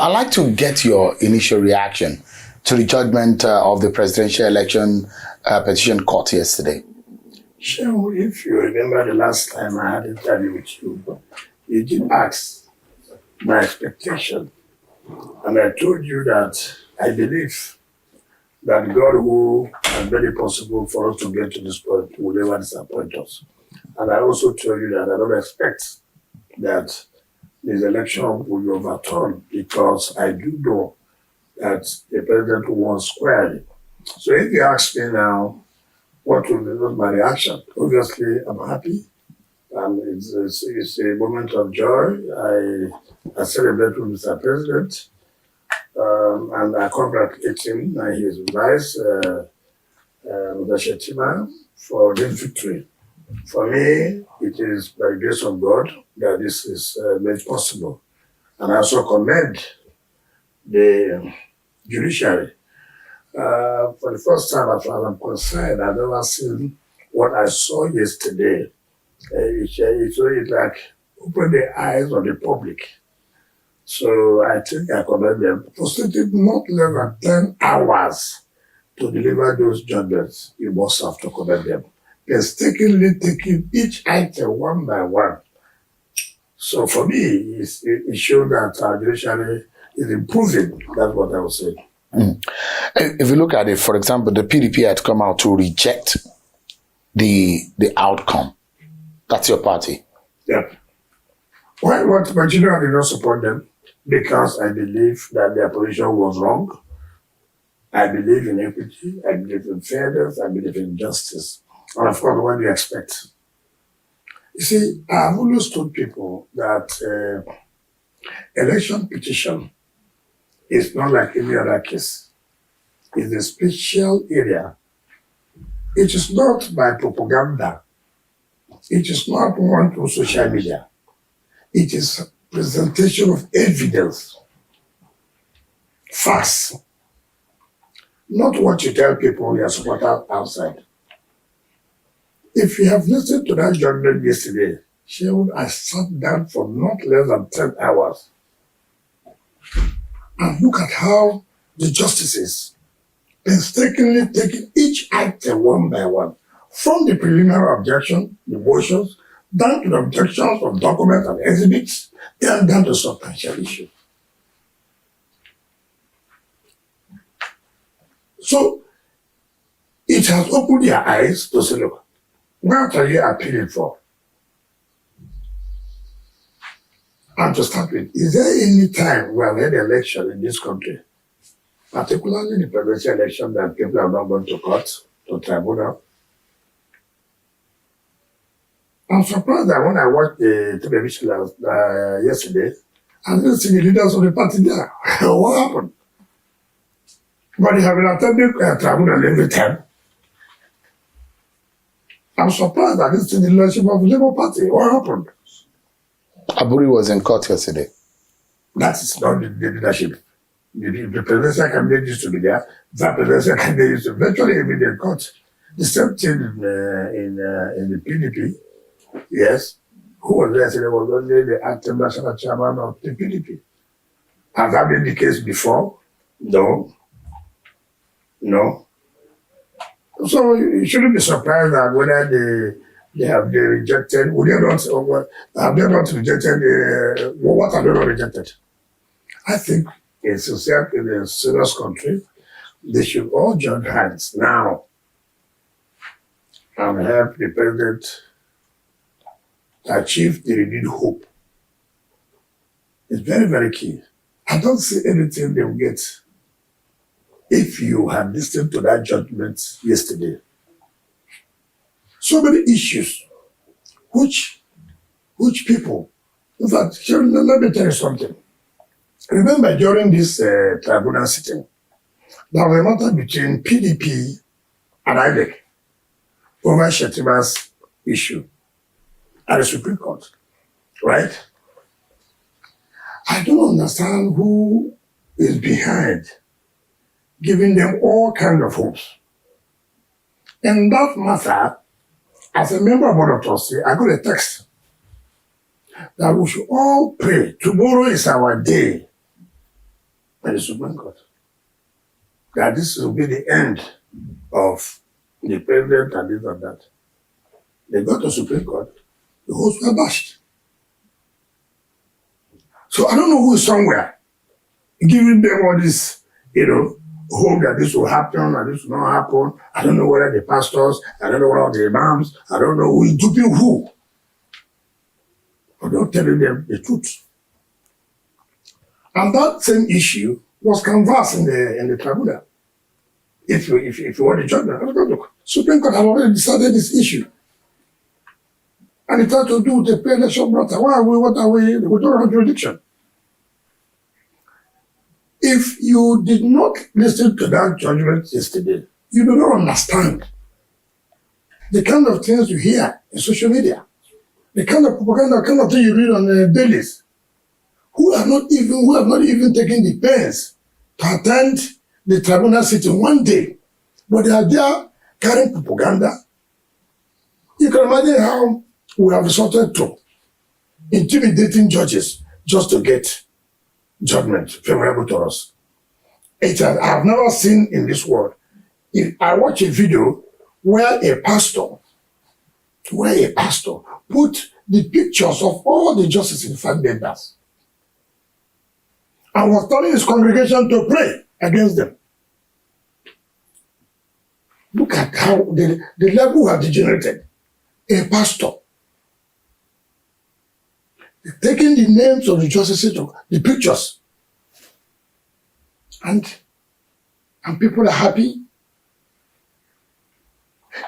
I'd like to get your initial reaction to the judgment of the presidential election petition court yesterday. Sure, if you remember the last time I had an interview with you did ask my expectation. And I told you that I believe that God who has made it possible for us to get to this point will never disappoint us. And I also told you that I don't expect that this election will be overturned because I do know that the president wants squarely. So if you ask me now, what will be my reaction? Obviously, I'm happy. It's a moment of joy. I celebrate with Mr. President. And I congratulate him and his vice, Mr. for this victory. For me, it is by the grace of God that this is made possible. And I also commend the Judiciary. For the first time, as far as I'm concerned, I've never seen what I saw yesterday. It's like open the eyes of the public. So I think I commend them. For taking not less than 10 hours to deliver those judgments, you must have to commend them. Painstakingly taking each item one by one. So for me, it shows that our judiciary is improving. That's what I would say. If you look at it, for example, the PDP had come out to reject the outcome. That's your party. Yeah. But you know, I did not support them because I believe that their position was wrong. I believe in equity. I believe in fairness. I believe in justice. And of course, what do you expect? You see, I've always told people that election petition is not like any other case. It's a special area. It is not by propaganda. It is not one through social media. It is presentation of evidence, facts, not what you tell people you are supporting outside. If you have listened to that judgment yesterday, I sat down for not less than 10 hours and look at how the justices painstakingly taking each item one by one, from the preliminary objection, the motions, down to the objections of documents and exhibits, then down to substantial issue. So it has opened their eyes to say, look, what are you appealing for? And to start with, is there any time we have had an election in this country, particularly the presidential election, that people have not gone to court, to tribunal? I'm surprised that when I watched the television yesterday, I didn't see the leaders of the party there. What happened? But they have been attending tribunal every time. I'm surprised I didn't see the leadership of the Labour Party. What happened? Aburi was in court yesterday. That is not the leadership. The presidential candidate used to be there. The presidential candidate used to virtually be in court. The same thing in the PDP. Yes. Who was there yesterday was only the acting national chairman of the PDP. Has that been the case before? No. So you shouldn't be surprised that whether they have rejected, have they not rejected, what have they not rejected? I think in a serious country, they should all join hands now and help the president achieve the renewed hope. It's very, very key. I don't see anything they will get if you had listened to that judgment yesterday. So many issues which people, in fact, let me tell you something. Remember during this tribunal sitting, there was a matter between PDP and INEC over Shetima's issue at the Supreme Court, right? I don't understand who is behind giving them all kinds of hopes. In that matter, as a member of Board of Trustees, I got a text that we should all pray. Tomorrow is our day. by the Supreme Court that this will be the end of the president and this and that. They got to Supreme Court, the hosts were bashed. So I don't know who is somewhere giving them all this, hope that this will happen and this will not happen. I don't know whether the pastors, I don't know whether the imams, I don't know who is duping who. But not telling them the truth. And that same issue was canvassed in the tribunal. If you want the judgment, look, Supreme Court had already decided this issue. And it had to do with the pre-election matter. What are we don't have jurisdiction? If you did not listen to that judgment yesterday, you do not understand the kind of things you hear in social media, the kind of propaganda, kind of thing you read on the dailies, who have not even taken the pains to attend the tribunal sitting one day, but they are there carrying propaganda. You can imagine how we have resorted to intimidating judges just to get judgment favorable to us. I have never seen in this world. If I watch a video where a pastor put the pictures of all the justices in 5 members and was telling his congregation to pray against them. Look at how the level has degenerated. A pastor taking the names of the justices, the pictures, and people are happy.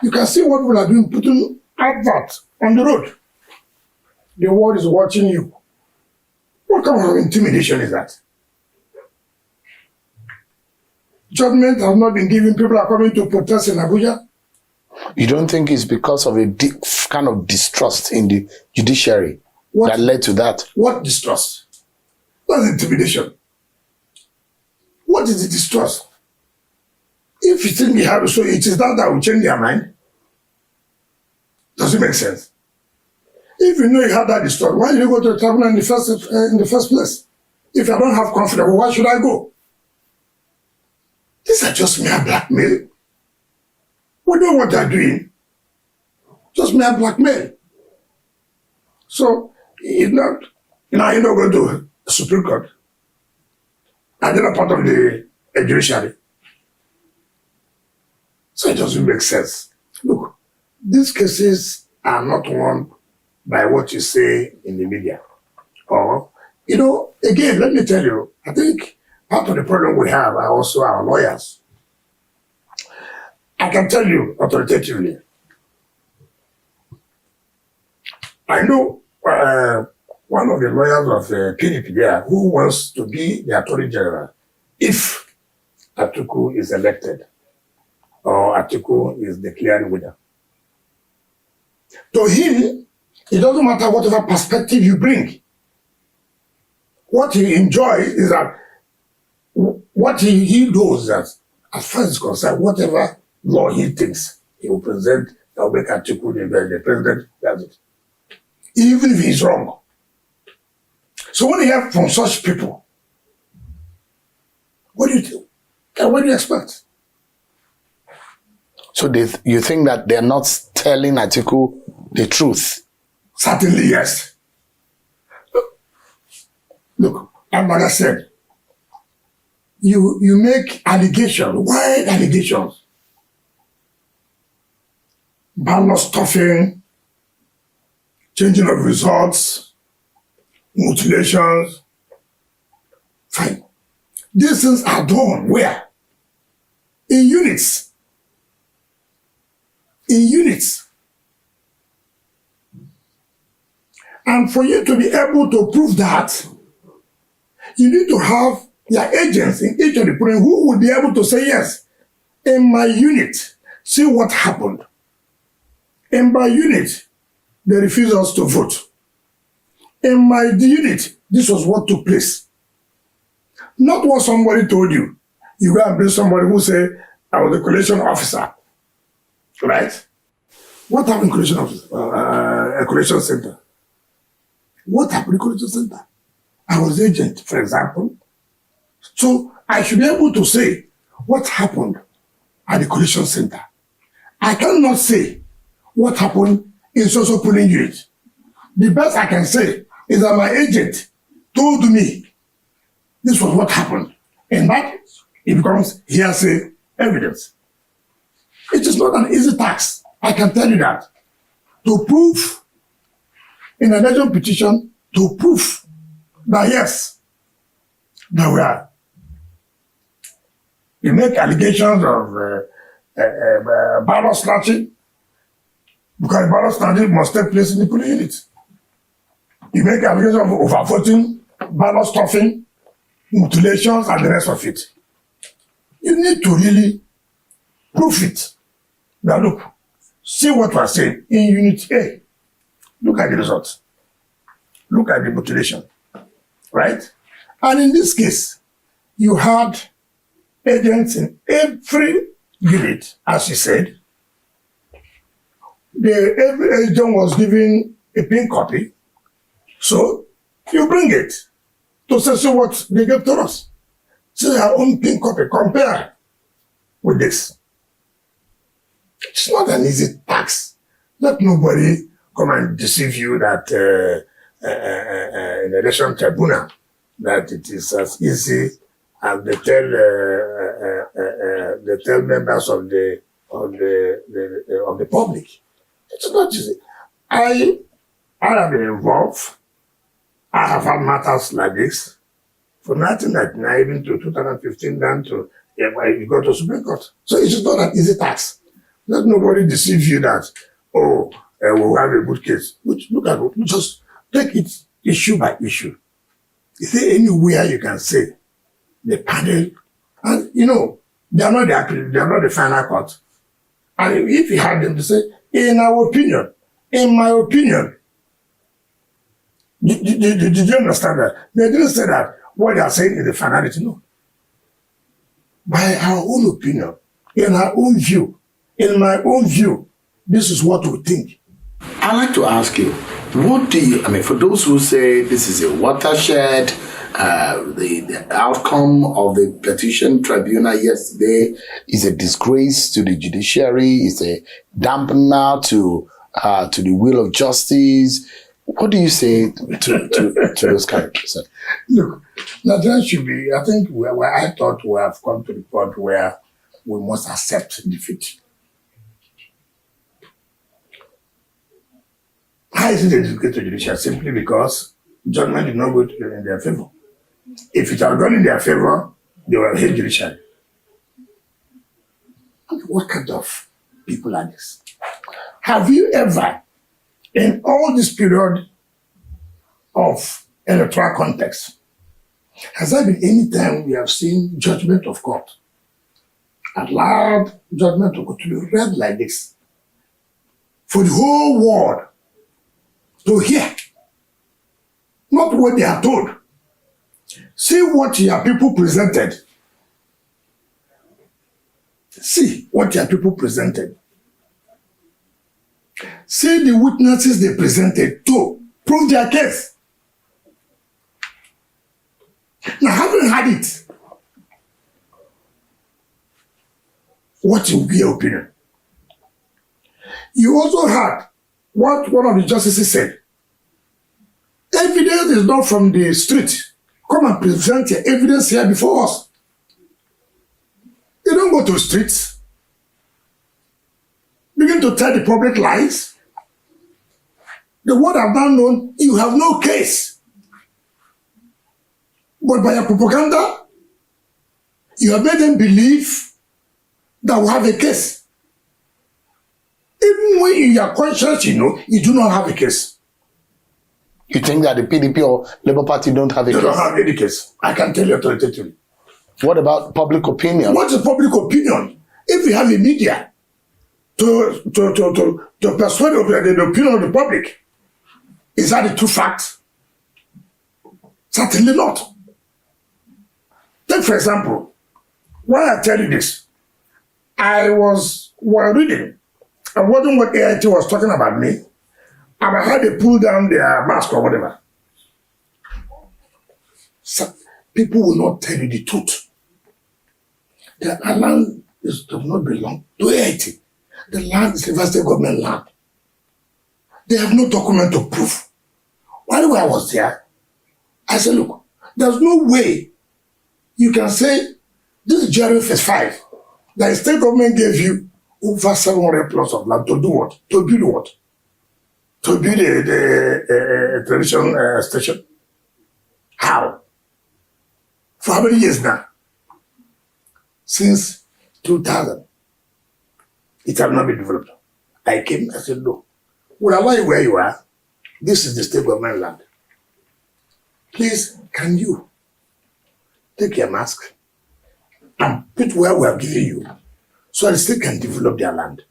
You can see what people are doing, putting adverts on the road. The world is watching you. What kind of intimidation is that? Judgment has not been given. People are coming to protest in Abuja. You don't think it's because of a deep kind of distrust in the judiciary that led to that? What distrust? That's intimidation. What is the distrust? If you think you have it, so it is that will change their mind. Does it make sense? If you know you have that distrust, why did you go to the tribunal in the first place? If I don't have confidence, why should I go? These are just mere blackmail. We know what they're doing. Just mere blackmail. So, you're not going to the Supreme Court. And they're not part of the Judiciary. So it doesn't make sense. Look, these cases are not won by what you say in the media. Or, again, let me tell you, I think part of the problem we have are also our lawyers. I can tell you authoritatively, I know one of the lawyers of PDP there who wants to be the Attorney General if Atiku is elected or Atiku is declared winner. To him, it doesn't matter whatever perspective you bring. What he enjoys is that what he knows that as far as concerned, whatever law he thinks he will present, that will make Atiku the president, that's it. Even if he's wrong. So when you hear from such people, what do you do? And what do you expect? So you think that they're not telling Atiku the truth? Certainly, yes. Look, and like I said, you make allegations, wide allegations. Ballot stuffing, changing of results, mutilations. Fine. These things are done where? In units. In units. And for you to be able to prove that, you need to have your agents in each of the polling who will be able to say, yes, in my unit, see what happened. In my unit, they refused us to vote. In my unit, this was what took place. Not what somebody told you. You go and bring somebody who say, I was a collation officer. Right? What happened in collation officer? A collation center. What happened in collation center? I was agent, for example. So I should be able to say what happened at the collection center. I cannot say what happened in social polling unit. The best I can say is that my agent told me this was what happened. And that it becomes hearsay evidence. It is not an easy task, I can tell you that. To prove in an election petition, to prove that yes, there were, you make allegations of ballot snatching, because ballot snatching must take place in the polling unit. You make allegations of overvoting, ballot stuffing, mutilations, and the rest of it. You need to really prove it. Now look, see what we're saying in Unit A. Look at the results. Look at the mutilation, right? And in this case, you had agents in every unit, as you said. Every agent was given a pin copy. So you bring it to say what they gave to us. See our own pin copy, compare with this. It's not an easy task. Let nobody come and deceive you that in the election tribunal that it is as easy as they tell members of the public. It's not easy. I have been involved. I have had matters like this from 1999 even to 2015 down to you go to Supreme Court. So it's not an easy task. Let nobody deceive you that, we'll have a good case. Look at it. Just take it issue by issue. Is there anywhere you can say the panel, and they are not the final court. And if you had them to say, in our opinion, in my opinion, did you understand that? They didn't say that what they are saying is the finality, no. By our own opinion, in our own view, in my own view, this is what we think. I'd like to ask you, what do you, for those who say this is a watershed, the outcome of the petition tribunal yesterday is a disgrace to the judiciary, is a dampener to the will of justice. What do you say to those characters? Look, Nigerians should be, I think where I thought we have come to the point where we must accept defeat. How is it a disgrace to judiciary? Simply because judgment did not go in their favor. If it had gone in their favor, they would have hate judiciary. What kind of people are this? Have you ever, in all this period of electoral context, has there been any time we have seen judgment of court, allowed judgment of court to be read like this, for the whole world to hear, not what they are told? See what your people presented. See what your people presented. See the witnesses they presented to prove their case. Now, having had it, what will be your opinion? You also had what one of the justices said. Evidence is not from the street. Come and present your evidence here before us. You don't go to the streets. Begin to tell the public lies. The world have now known you have no case. But by your propaganda, you have made them believe that we have a case. Even when in your conscience, you do not have a case. You think that the PDP or Labour Party don't have a case? They don't have any case. I can tell you authoritatively. What about public opinion? What is public opinion? If you have a media to persuade the opinion of the public, is that a true fact? Certainly not. Take for example, why I tell you this, I was reading, and wasn't what AIT was talking about me, and I had to pull down their mask or whatever. So people will not tell you the truth. The land does not belong to AIT. The land is River State government land. They have no document to prove. While I was there, I said, look, there's no way you can say this is Jerry phase 5. The state government gave you over 700 plots of land to do what? To build what? To build a television station. How? For how many years now? Since 2000. It has not been developed. I came, I said, no. We'll allow you where you are. This is the state government land. Please, can you take your mask and put where we have given you so the state can develop their land?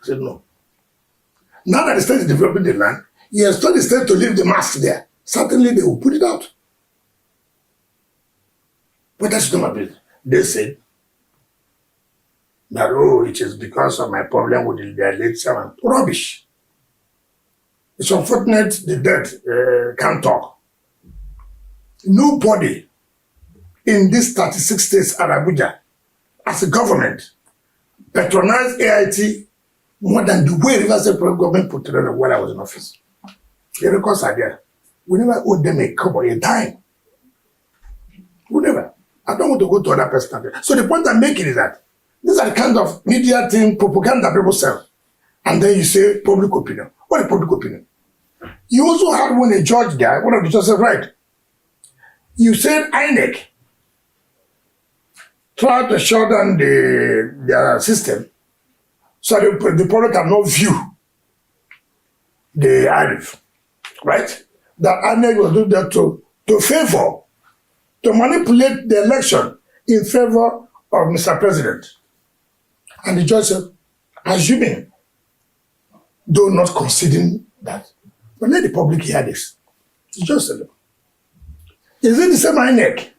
I said, no. Now that the state is developing the land, you expect the state to leave the mask there. Certainly they will put it out. But that's not my business. They said that, oh, it is because of my problem with their late servant. Rubbish. It's unfortunate the dead can't talk. Nobody in these 36 states and Abuja, as a government, patronized AIT more than the way River State government put together while I was in office. The records are there. We never owed them a couple, a dime. We never. I don't want to go to other person. So the point I'm making is that these are the kind of media thing, propaganda people sell. And then you say public opinion. What is public opinion? You also had when a judge there, one of the judges said, right, you said INEC tried to shut down their system so the public cannot view the ARIF, right? That INEC will do that to favor, to manipulate the election in favor of Mr. President. And the judge said, assuming, though not conceding that, but let the public hear this. The judge said, is it the same INEC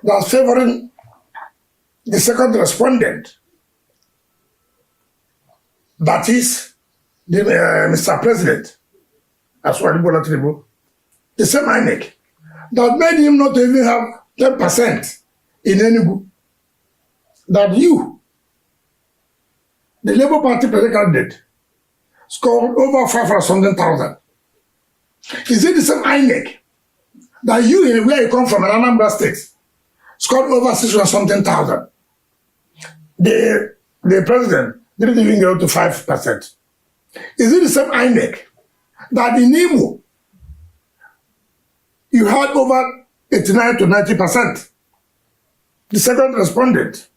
that's favoring the second respondent? That is the Mr. President. That's what the same INEC that made him not even have 10% in Enugu. That you, the Labour Party president candidate, scored over 500,000. Is it the same INEC that you, where you come from, in Anambra State, scored over 600,000? The president didn't even go to 5%. Is it the same INEC that in Imo, you had over 89 to 90%? The second respondent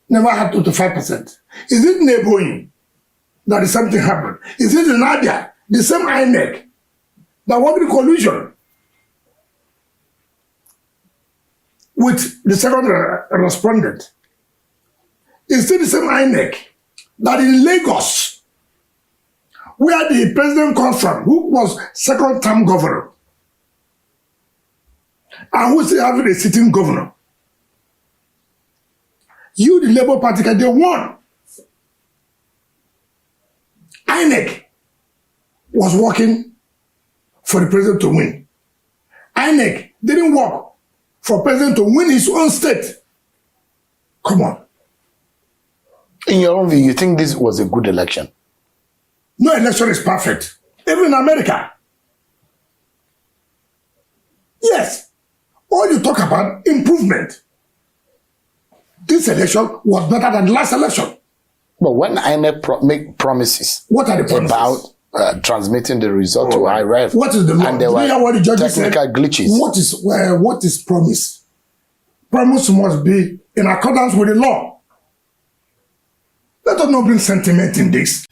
never had 2 to 5%. Is it neighboring that something happened? Is it in Abia, the same INEC that worked in collusion with the second respondent? Is it the same INEC that in Lagos, where the president comes from, who was second-term governor, and who's having a sitting governor, you, the Labour Party, they won. INEC was working for the president to win. INEC didn't work for president to win his own state. Come on. In your own view, you think this was a good election? No election is perfect. Even in America. Yes. All you talk about, improvement. This election was better than the last election. But when INEC make promises, what are the promises? About transmitting the result to IRF, what is the law? and there were what the judge technical said? Glitches. What is promise? Promise must be in accordance with the law. Let us not bring sentiment in this.